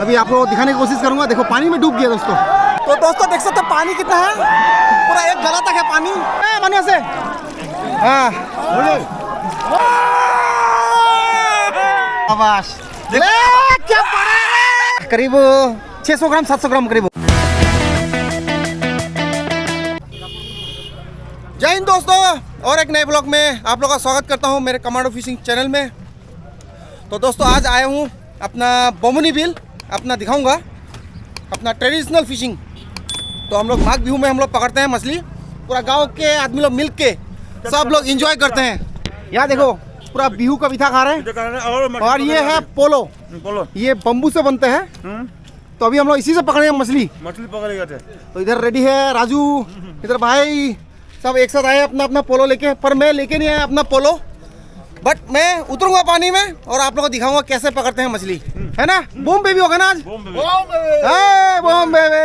अभी आप लोगों को दिखाने की कोशिश करूंगा। देखो पानी में डूब गया दोस्तों। तो दोस्तों देख सकते हो पानी कितना है, पूरा एक गला तक है पानी। पानी से हाँ क्या पड़ा है? करीब 600 ग्राम 700 ग्राम करीब। जय हिंद दोस्तों, और एक नए ब्लॉग में आप लोगों का स्वागत करता हूं मेरे कमांडो फिशिंग चैनल में। तो दोस्तों आज आया हूं अपना बोमुनी बिल अपना दिखाऊंगा अपना ट्रेडिशनल फिशिंग। तो हम लोग माघ बिहू में हम लोग पकड़ते हैं मछली, पूरा गांव के आदमी लोग मिल के सब लोग एंजॉय करते हैं। यहाँ देखो पूरा बिहू का बिथा खा रहे हैं। और ये है पोलो, ये बम्बू से बनते हैं। तो अभी हम लोग इसी से पकड़े मछली पकड़े गए थे। तो इधर रेडी है राजू, इधर भाई सब एक साथ आए अपना अपना पोलो लेके। पर मैं लेके नहीं आया अपना पोलो, बट मैं उतरूंगा पानी में और आप लोगों को दिखाऊंगा कैसे पकड़ते हैं मछली, है ना। बूम बेबी होगा ना आज, बूम बेबी,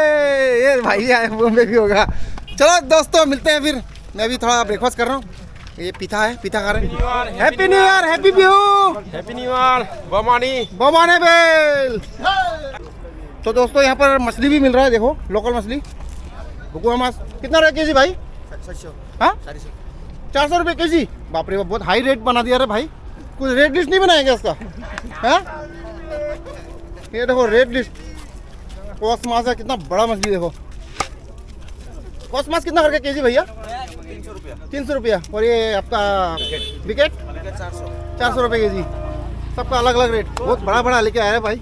ये भाई आए बूम बेबी होगा। चलो दोस्तों मिलते हैं फिर। मैं भी थोड़ा ब्रेकफास्ट कर रहा हूँ। ये पिता है, पिता खा रहे हैं। Happy new year, happy Bihu, happy new year, बमाने बेल। तो दोस्तों यहाँ पर मछली भी मिल रहा है, देखो लोकल मछली भुकुआ माछ। कितना रहा केजी भाई? 400 रुपये केजी। बाप रे, बहुत हाई रेट बना दिया रे भाई। कुछ रेट लिस्ट नहीं बनाएगा इसका, है? ये देखो रेट लिस्ट। कॉस्मास है, कितना बड़ा मछली देखो। कॉस्मास कितना करके केजी भैया? 300 रुपया। और ये आपका विकेट 400 रुपये केजी। सबका अलग अलग रेट। बहुत बड़ा बड़ा लेके आया है भाई।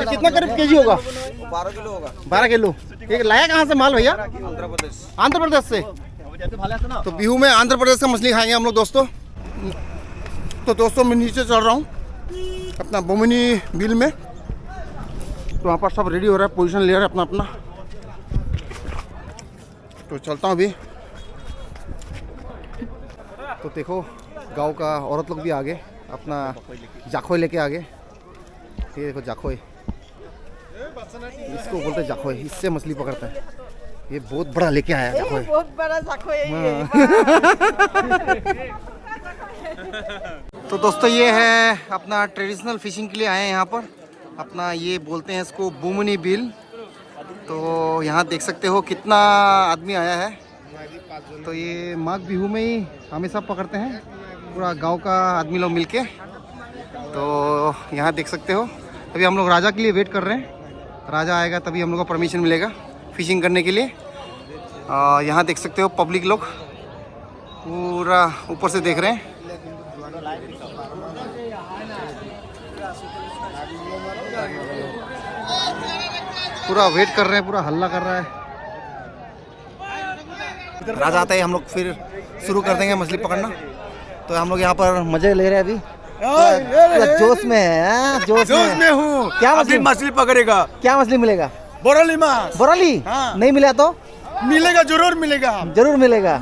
कितना करीब केजी होगा? 12 किलो होगा। 12 किलो। ये लाया कहाँ से माल भैया? आंध्र प्रदेश से। तो बिहू में आंध्र प्रदेश का मछली खाएंगे हम लोग दोस्तों। तो दोस्तों मैं नीचे चल रहा हूँ अपना बोमुनी बिल में। तो वहाँ पर सब रेडी हो रहा है, पोजीशन ले रहा है अपना अपना। तो चलता हूँ अभी। तो देखो गांव का औरत लोग भी आगे अपना जाखोई लेके आगे। ये देखो जाखोई, इसको बोलते हैं जाखोई, इससे मछली पकड़ते हैं। ये बहुत बड़ा लेके आया जाखोई, बहुत बड़ा जाखोई है। तो दोस्तों ये है अपना ट्रेडिशनल फिशिंग के लिए आए हैं यहाँ पर। अपना ये बोलते हैं इसको बोमुनी बिल। तो यहाँ देख सकते हो कितना आदमी आया है। तो ये माघ बिहू में ही हमेशा पकड़ते हैं, पूरा गांव का आदमी लोग मिलके। तो यहाँ देख सकते हो अभी हम लोग राजा के लिए वेट कर रहे हैं। राजा आएगा तभी हम लोग को परमिशन मिलेगा फिशिंग करने के लिए। यहाँ देख सकते हो पब्लिक लोग पूरा ऊपर से देख रहे हैं। पूरा वेट कर रहे हैं, पूरा हल्ला कर रहा है। राजा आता है हम लोग फिर शुरू कर देंगे मछली पकड़ना। तो हम लोग यहाँ पर मजे ले रहे हैं अभी, पूरा जोश में है। जोश में हूँ। क्या मछली पकड़ेगा? क्या मछली मिलेगा? बोराली माछ। बोराली? हाँ। नहीं मिला तो मिलेगा, जरूर मिलेगा। जरूर मिलेगा।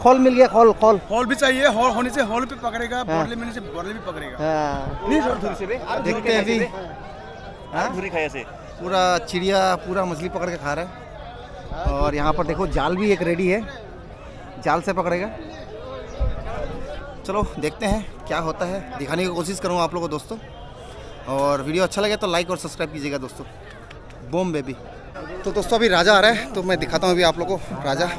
खोल मिल गया, खोल खोल। हॉल भी चाहिए, हॉल होने से हॉल पे पकड़ेगा। बोरली मिलने से बोरली भी पकड़ेगा। हाँ। देखते हैं अभी। पूरा चिड़िया पूरा मछली पकड़ के खा रहा है। और यहाँ पर देखो जाल भी एक रेडी है, जाल से पकड़ेगा। चलो देखते हैं क्या होता है, दिखाने की कोशिश करूँगा आप लोगों को दोस्तों। और वीडियो अच्छा लगे तो लाइक और सब्सक्राइब कीजिएगा दोस्तों। Boom baby. तो दोस्तों अभी राजा आ रहा है, तो मैं दिखाता हूँ अभी आप लोगों को राजा।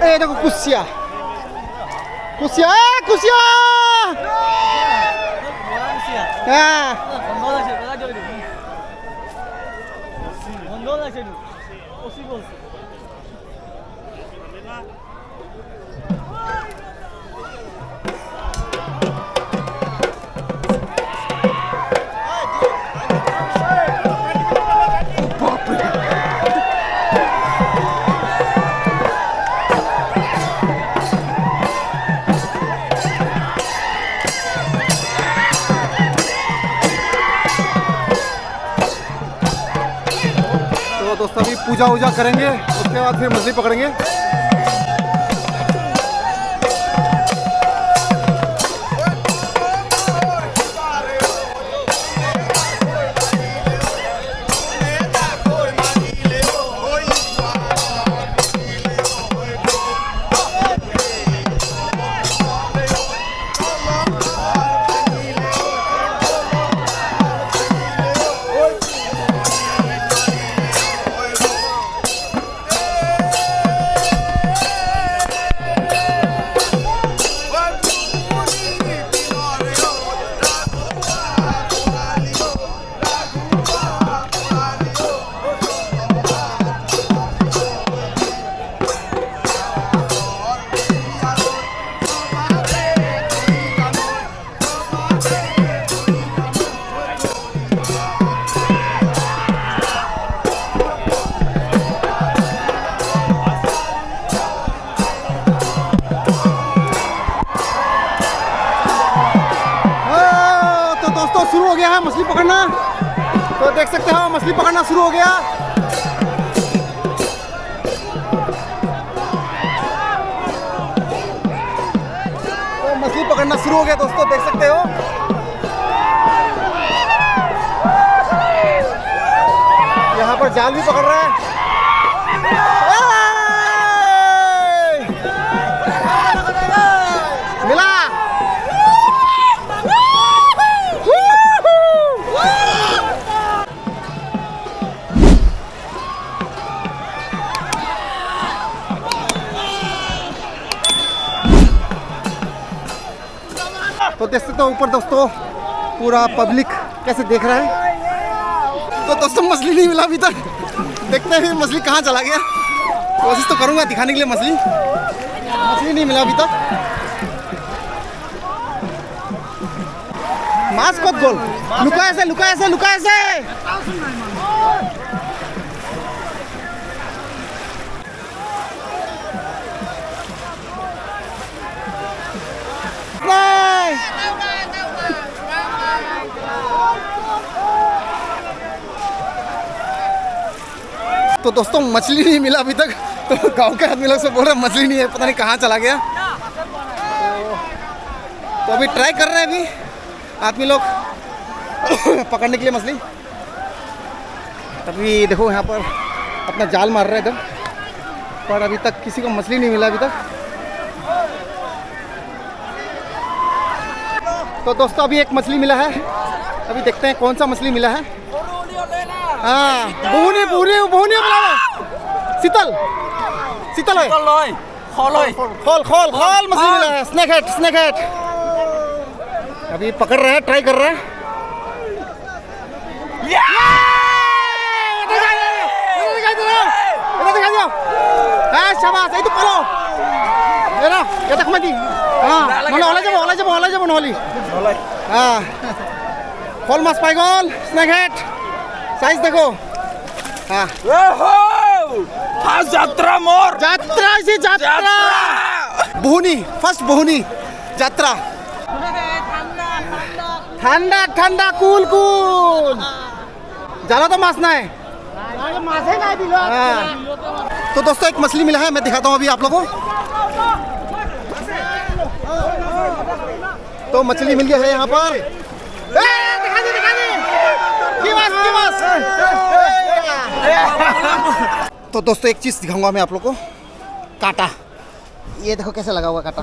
ए देखो कुसिया, कुसिया, कुसिया। दोस्तों अभी पूजा वूजा करेंगे, उसके बाद फिर मछली पकड़ेंगे। पकड़ना। तो देख सकते हो मछली पकड़ना शुरू हो गया। तो मछली पकड़ना शुरू हो गया दोस्तों, देख सकते हो। यहाँ पर जाल भी पकड़ रहा है। मिला। तो देख सकते हो ऊपर दोस्तों पूरा पब्लिक कैसे देख रहा है। तो दोस्तों मछली नहीं मिला अभी तक, देखते हैं मछली कहाँ चला गया। कोशिश तो करूँगा दिखाने के लिए मछली नहीं मिला अभी तक। मास्क को गोल लुका ऐसे लुका ऐसे लुका ऐसे। तो दोस्तों मछली नहीं मिला अभी तक। तो गांव के आदमी लोग से बोल रहे हैं मछली नहीं है, पता नहीं कहाँ चला गया। तो अभी ट्राई कर रहे हैं अभी आदमी लोग पकड़ने के लिए मछली। तभी देखो यहाँ पर अपना जाल मार रहे हैं इधर, पर अभी तक किसी को मछली नहीं मिला अभी तक। तो दोस्तों अभी एक मछली मिला है, अभी देखते हैं कौन सा मछली मिला है। हाँ बहुनी बहुनी बहुनी शीतल शीतल है। खोल खोल खोल खोल मछली मिला है। Snake head snake head. अभी पकड़ रहे हैं, ट्राई कर रहे हैं। शाबाश, itu palo. Ya lah, ya tak mati. Mana olah je mana oli. खोल मास पाइगल स्नेक हेड साइज देखो। যাত্রা মোর যাত্রা से যাত্রা বহুনি ফার্স্ট বহুনি যাত্রা। ठंडा ठंडा कूल कूल ज़्यादा तो मास ना है। तो दोस्तों एक मछली मिला है, मैं दिखाता हूँ अभी आप लोगों को। तो मछली मिल गया है यहाँ पर। तो दोस्तों एक चीज़ दिखाऊंगा मैं आप लोग को, कांटा। ये देखो कैसे लगा हुआ कांटा।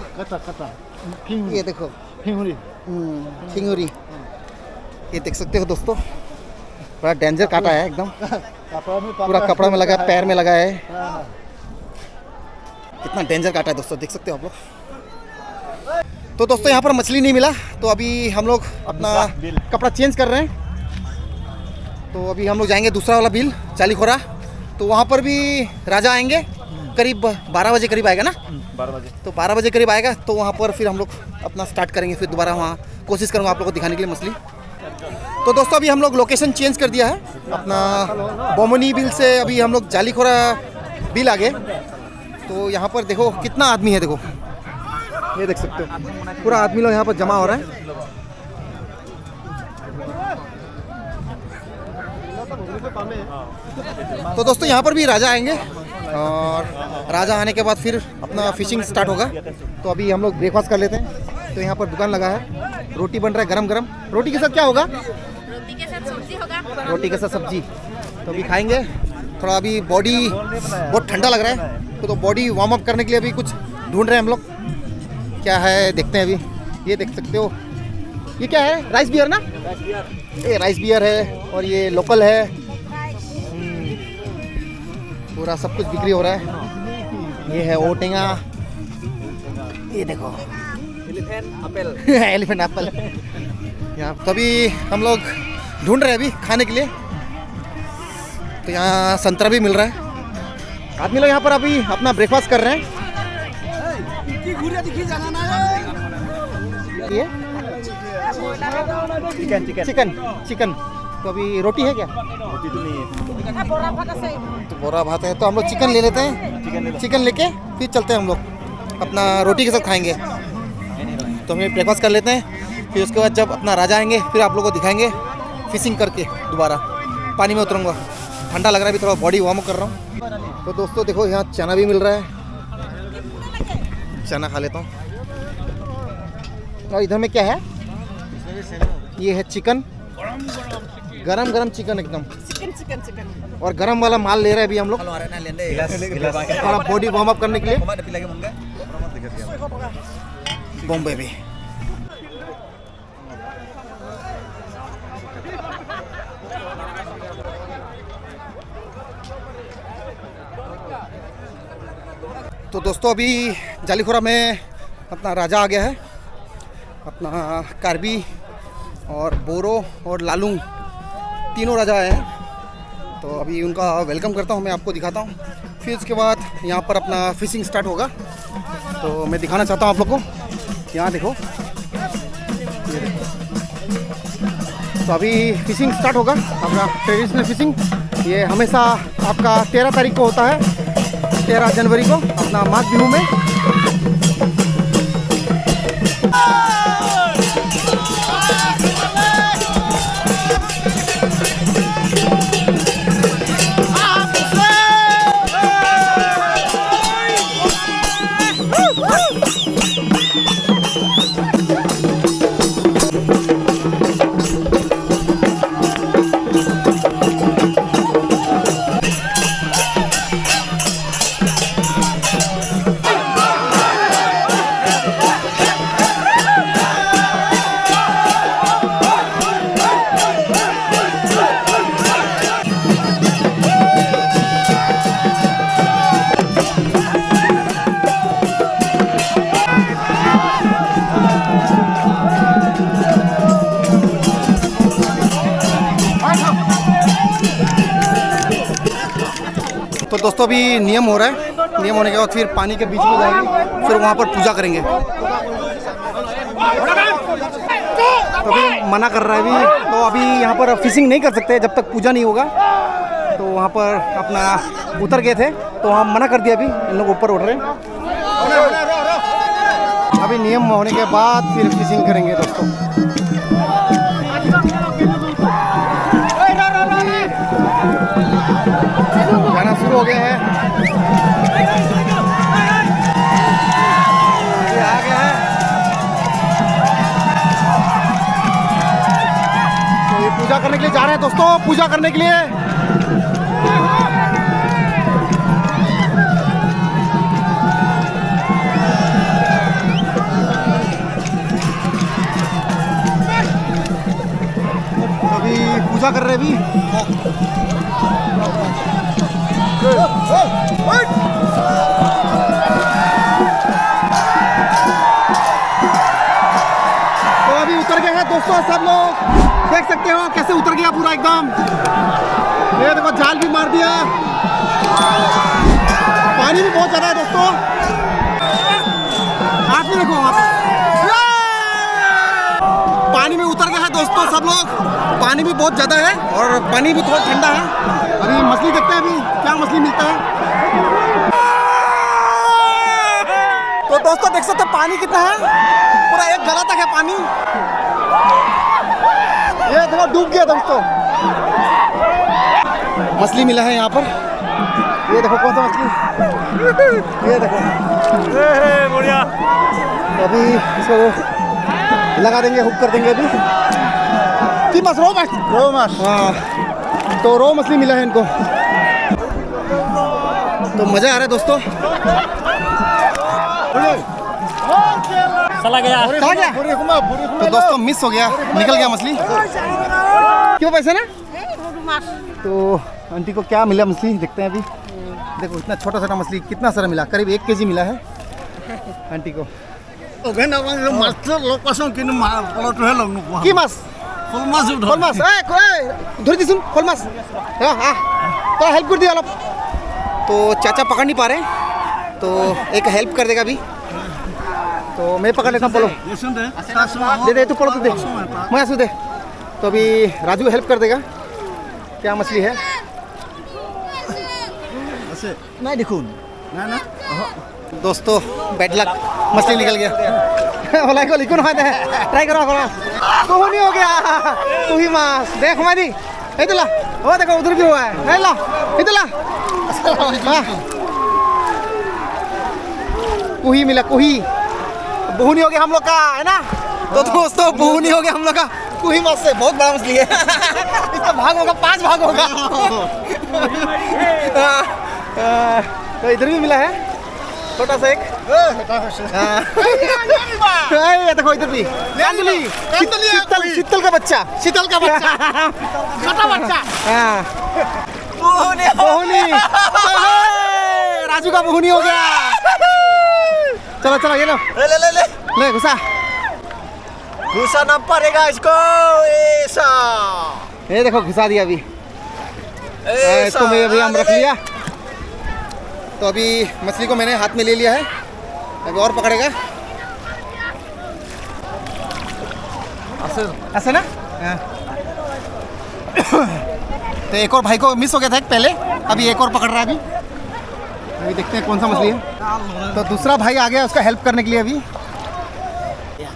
ये देखो खिंगुरी। ये देख सकते हो दोस्तों, बड़ा डेंजर कांटा है एकदम। पूरा कपड़ा में लगा है, पैर में लगा है। कितना डेंजर कांटा है दोस्तों, देख सकते हो आप लोग। तो दोस्तों यहाँ पर मछली नहीं मिला, तो अभी हम लोग अपना कपड़ा चेंज कर रहे हैं। तो अभी हम लोग जाएंगे दूसरा वाला बिल चालीखोरा। तो वहाँ पर भी राजा आएंगे, करीब 12 बजे करीब आएगा ना। 12 बजे। तो 12 बजे करीब आएगा, तो वहाँ पर फिर हम लोग अपना स्टार्ट करेंगे। फिर दोबारा वहाँ कोशिश करूँगा आप लोग को दिखाने के लिए मछली। तो दोस्तों अभी हम लोग लोकेशन चेंज कर दिया है अपना बोमनी बिल से। अभी हम लोग जालीखोरा बिल आ गए। तो यहाँ पर देखो कितना आदमी है, देखो ये देख सकते हो पूरा आदमी लोग यहाँ पर जमा हो रहा है। तो दोस्तों यहाँ पर भी राजा आएंगे, और राजा आने के बाद फिर अपना फिशिंग स्टार्ट होगा। तो अभी हम लोग ब्रेकफास्ट कर लेते हैं। तो यहाँ पर दुकान लगा है, रोटी बन रहा है गरम गरम। रोटी के साथ क्या होगा? रोटी के साथ सब्जी होगा। रोटी के साथ सब्जी। तो अभी खाएंगे। थोड़ा अभी बॉडी बहुत ठंडा लग रहा है, तो बॉडी वार्म अप करने के लिए अभी कुछ ढूंढ रहे हैं हम लोग। क्या है देखते हैं अभी। ये देख सकते हो, ये क्या है? राइस बियर ना? ये राइस बियर है, और ये लोकल है। पूरा सब कुछ बिक्री हो रहा है। ये है ओटेंगा, ये देखो एलिफेंट एप्पल। यहाँ तभी हम लोग ढूंढ रहे हैं अभी खाने के लिए। तो यहाँ संतरा भी मिल रहा है। आदमी लोग यहाँ पर अभी अपना ब्रेकफास्ट कर रहे हैं। ये चिकन चिकन। तो अभी रोटी है क्या? रोटी तो नहीं है। तो बोरा भात है, तो हम लोग चिकन ले लेते हैं। चिकन लेके फिर चलते हैं हम लोग, अपना रोटी के साथ खाएंगे। तो हम ब्रेकफास्ट कर लेते हैं, फिर उसके बाद जब अपना राजा आएंगे फिर आप लोगों को दिखाएंगे। फिशिंग करके दोबारा पानी में उतरूँगा। ठंडा लग रहा है, अभी थोड़ा बॉडी वार्म अप कर रहा हूँ। तो दोस्तों देखो यहाँ चना भी मिल रहा है, चना खा लेता हूँ। और इधर में क्या है? ये है चिकन, गरम गरम चिकन एकदम। चिकन और गरम वाला माल ले रहे हैं अभी हम लोग थोड़ा बॉडी वार्म अप करने के लिए। बॉम्बे भी तो दोस्तों अभी जालीखोरा में अपना राजा आ गया है, अपना कार्बी और बोरो और लालूंग तीनों राजा आए हैं। तो अभी उनका वेलकम करता हूँ, मैं आपको दिखाता हूँ। फिर उसके बाद यहाँ पर अपना फिशिंग स्टार्ट होगा, तो मैं दिखाना चाहता हूँ आप लोग को। यहाँ देखो, तो अभी फिशिंग स्टार्ट होगा अपना ट्रेडिशनल फिशिंग। ये हमेशा आपका 13 तारीख को होता है, 13 जनवरी को अपना माघ बिहू में। तो दोस्तों अभी नियम हो रहा है, नियम होने के बाद फिर पानी के बीच में जाएंगे, फिर वहाँ पर पूजा करेंगे। तो अभी मना कर रहा है अभी, तो अभी यहाँ पर फिशिंग नहीं कर सकते जब तक पूजा नहीं होगा। तो वहाँ पर अपना उतर गए थे, तो हम मना कर दिया, अभी इन लोग ऊपर उठ रहे हैं। अभी नियम होने के बाद फिर फिशिंग करेंगे दोस्तों। गाना शुरू हो गया है, ये आ गया है। तो ये पूजा करने के लिए जा रहे हैं दोस्तों, पूजा करने के लिए। अभी पूजा कर रहे हैं अभी। तो अभी उतर गए हैं दोस्तों सब लोग, देख सकते हो कैसे उतर गया पूरा एकदम। ये देखो जाल भी मार दिया, पानी भी बहुत ज्यादा है दोस्तों। आप भी देखो, आप पानी में उतर गए हैं दोस्तों सब लोग। पानी भी बहुत ज्यादा है और पानी भी थोड़ा ठंडा है। अभी मछली देखते हैं अभी क्या मछली मिलता है। तो दोस्तों देख सकते हो पानी कितना है, पूरा एक गला तक है पानी। ये देखो डूब गया दोस्तों। मछली मिला है यहाँ पर, ये देखो कौन सा मछली, ये देखो बढ़िया। तो अभी इसको लगा देंगे, हुक कर देंगे अभी। की मछ रो मछ, हाँ तो रो मछली मिला है इनको। तो मज़ा आ रहा है दोस्तों। चला गया, कहाँ गया? तो दोस्तों मिस हो गया, निकल गया मछली। क्यों पैसे ना? तो आंटी को क्या मिला मछली देखते हैं अभी। देखो इतना छोटा छोटा मछली कितना सारा मिला, करीब 1 केजी मिला है आंटी को। की मास? खोल मास, धर दी सुन, खोल मास। तो हेल्प कर दिया अलग। तो चाचा पकड़ नहीं पा रहे, तो एक हेल्प कर देगा अभी। तो मैं पकड़ लेता हूँ, बोलो दे दे, तू पकड़, तू दे, मैं आंसू दे। तो अभी राजू हेल्प कर देगा। क्या मछली है? नहीं देखो ना दोस्तों, बैड लक, मछली निकल गया। ওলাই গ'ল একো নহয় দে ট্ৰাই কৰা কৰা কুহুনি हो गया কুহি মাছ দেখ মাৰি এইটো লা ओ देखो उधर भी हुआ है ले ला इधर ला कुही मिला कुही बहुनी हो गया हम लोग का है ना तो दोस्तों बहुनी हो गया हम लोग का कुही माछ से बहुत बड़ा मछली है इसका भाग होगा 5 भाग होगा तो इधर भी मिला है छोटा सा एक ये देखो इधर भी कांदुली शीतल का बच्चा छोटा बच्चा बहुनी राजू का बहुनी हो गया चलो चलो ये लो ले घुसाना पड़ेगा इसको ऐसा ये देखो घुसा दिया अभी इसको मैं अभी हम रख लिया तो अभी मछली को मैंने हाथ में ले लिया है अभी और पकड़ेगा ऐसे ना तो एक और भाई को मिस हो गया था एक पहले अभी एक और पकड़ रहा है अभी देखते हैं कौन सा मछली है तो दूसरा भाई आ गया उसका हेल्प करने के लिए अभी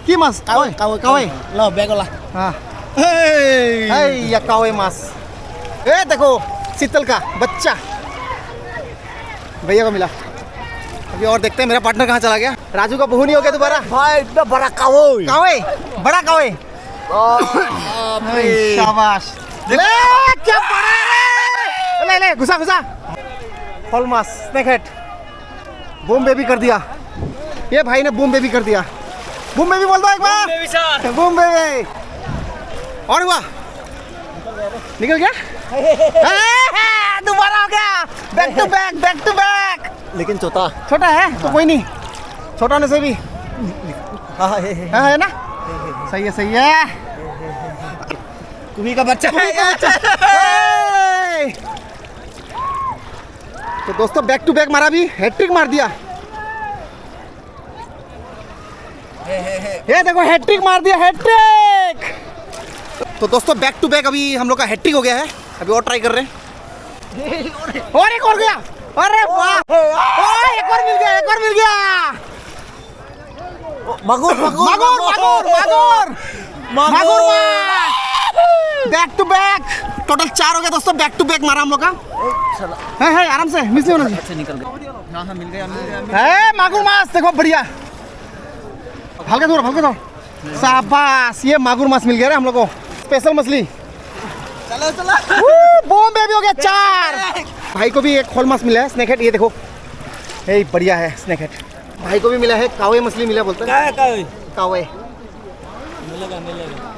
की मास कावे कावे लो बैग वाला हाँ या कावे मास ए देखो शीतल का बच्चा भैया को मिला अभी और देखते हैं मेरा पार्टनर कहाँ चला गया राजू का बहुनी हो गया दोबारा भाई इतना बड़ा कावे कावे बड़ा कावे शाबाश ले क्या बड़ा ले ले घुसा घुसा फॉल मास स्नेक हेड बूम बेबी कर दिया ये भाई ने बूम बेबी कर दिया बूम बेबी बोल दो एक बार बूम बेबी और हुआ निकल गया दोबारा हो गया बैक टू बैक लेकिन छोटा है तो कोई नहीं छोटा होने से भी है ना सही है कुही का बच्चा है तो दोस्तों बैक टू बैक मारा भी हैट्रिक मार दिया ये देखो हैट्रिक मार दिया हैट्रिक तो दोस्तों बैक टू बैक अभी हम लोग का हैट्रिक हो गया है अभी और ट्राई कर रहे हैं और एक और गया अरे वाह एक और मिल गया मागुर बैक टू बैक टोटल 4 हो गया दोस्तों बैक टू बैक मारा हम लोग का है आराम से मिस नहीं होना चाहिए निकल गया हाँ मिल गया मागुर माछ देखो बढ़िया हल्का दो शाबाश ये मागुर माछ मिल गया हम लोग को स्पेशल मछली चलो बूम बेबी हो गया 4 भाई को भी एक खोल माछ मिला है स्नेक हेड ये देखो ये बढ़िया है स्नेक हेड भाई को भी मिला है कावे मछली मिला बोलते हैं कावे मिलेगा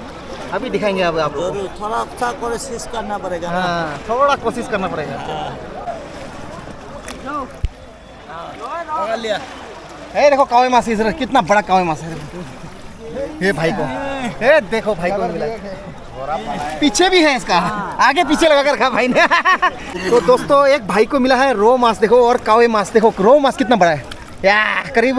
अभी दिखाएंगे अब आपको थोड़ा कोशिश करना पड़ेगा हाँ थोड़ा कोशिश करना पड़ेगा ये देखो कावे माछ इधर कितना बड़ा कावे माछ है ये भाई को ये देखो भाई को मिला पीछे भी है इसका आगे पीछे लगा कर रखा भाई ने तो दोस्तों एक भाई को मिला है रो माछ देखो और कावे माछ देखो रो माछ कितना बड़ा है या करीब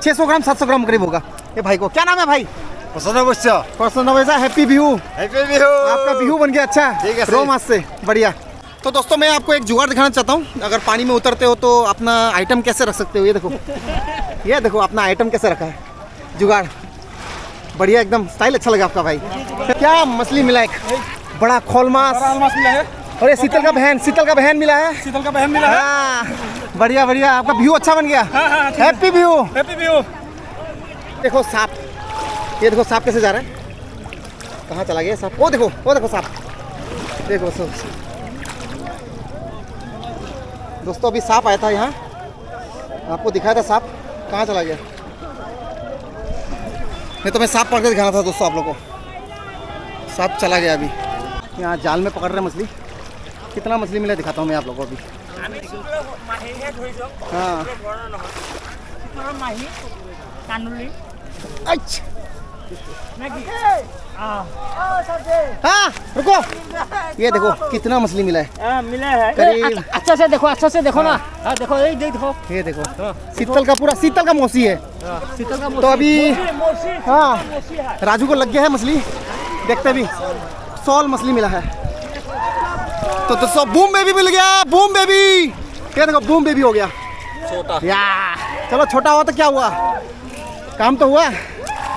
600 ग्राम 700 ग्राम करीब होगा ये भाई को क्या नाम है भाई हैप्पी व्यू आपका व्यू बन गया अच्छा रो माछ से बढ़िया तो दोस्तों मैं आपको एक जुगाड़ दिखाना चाहता हूँ अगर पानी में उतरते हो तो अपना आइटम कैसे रख सकते हो ये देखो अपना आइटम कैसे रखा है जुगाड़ बढ़िया एकदम स्टाइल अच्छा लगा आपका भाई क्या मछली मिला एक बड़ा खोल माछ मिला है और ये शीतल का बहन मिला है बढ़िया आपका व्यू अच्छा बन गया हैप्पी व्यू देखो सांप ये देखो सांप कैसे जा रहा है कहाँ चला गया सांप वो देखो सांप देखो दोस्तों अभी सांप आया था यहाँ आपको दिखाया था सांप कहाँ चला गया नहीं तो मैं सांप पकड़ के दिखाना था दोस्तों आप लोगों को सांप चला गया अभी यहाँ जाल में पकड़ रहे मछली कितना मछली मिला दिखाता हूँ मैं आप लोगों को अभी हाँ अच्छा हाँ रुको ये देखो कितना मछली मिला है करीब अच्छा से देखो ना देखो ये देखो शीतल का मौसी है तो अभी हाँ राजू को लग गया है मछली देखते भी 100 मछली मिला है तो दोस्तों बूम बेबी मिल गया बूम बेबी ये देखो बूम बेबी हो गया छोटा या चलो छोटा हुआ तो क्या हुआ काम तो हुआ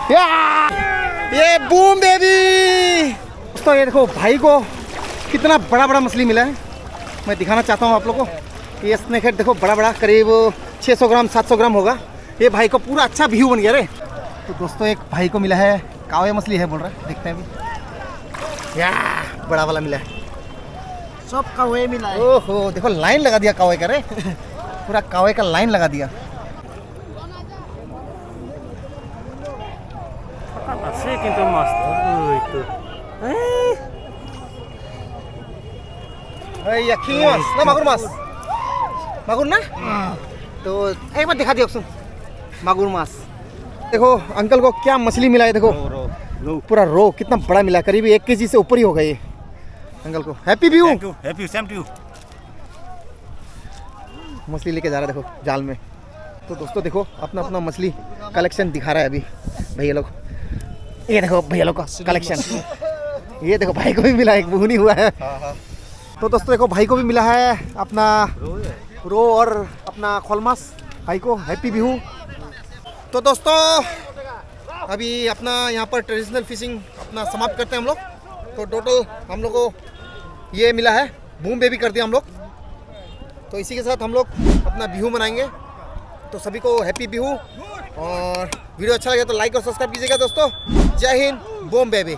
ये बूम बेबी। दोस्तों ये देखो भाई को कितना बड़ा बड़ा मछली मिला है, मैं दिखाना चाहता हूँ आप लोगों को। ये स्नेक हेड देखो बड़ा बड़ा, करीब 600 ग्राम 700 ग्राम होगा। ये भाई को पूरा अच्छा व्यू बन गया रे। तो दोस्तों एक भाई को मिला है कावे मछली है बोल रहा है, देखते हैं अभी। या बड़ा वाला मिला है, सब कौवे मिला है। ओहो देखो लाइन लगा दिया कावे का रे पूरा कावे का लाइन लगा दिया। কিন্তু মাছ ওই তো ये king मास ना मागुर मास, मागुर ना। तो एक बार दिखा दिया सुन मागुर मास। देखो अंकल को क्या मछली मिला है, देखो पूरा रो कितना बड़ा मिला, करीब 1 kg से ऊपर ही होगा ये अंकल को। Happy view, happy same to. मछली लेके जा रहा है देखो जाल में। तो दोस्तों देखो अपना अपना मछली कलेक्शन दिखा रहा है अभी भैया लोग। ये देखो भैया लोग का कलेक्शन। ये देखो भाई को भी मिला एक बुहनी हुआ है। तो दोस्तों देखो भाई को भी मिला है अपना रो और अपना खोलमास, भाई को हैप्पी बिहू। तो दोस्तों अभी अपना यहाँ पर ट्रेडिशनल फिशिंग अपना समाप्त करते हैं हम लोग। तो टोटल हम लोग को ये मिला है, बूम बेबी कर दिया हम लोग। तो इसी के साथ हम लोग अपना बिहू मनाएंगे। तो सभी को हैप्पी बिहू, और वीडियो अच्छा लगे तो लाइक और सब्सक्राइब कीजिएगा दोस्तों। जय हिंद, बूम बेबी।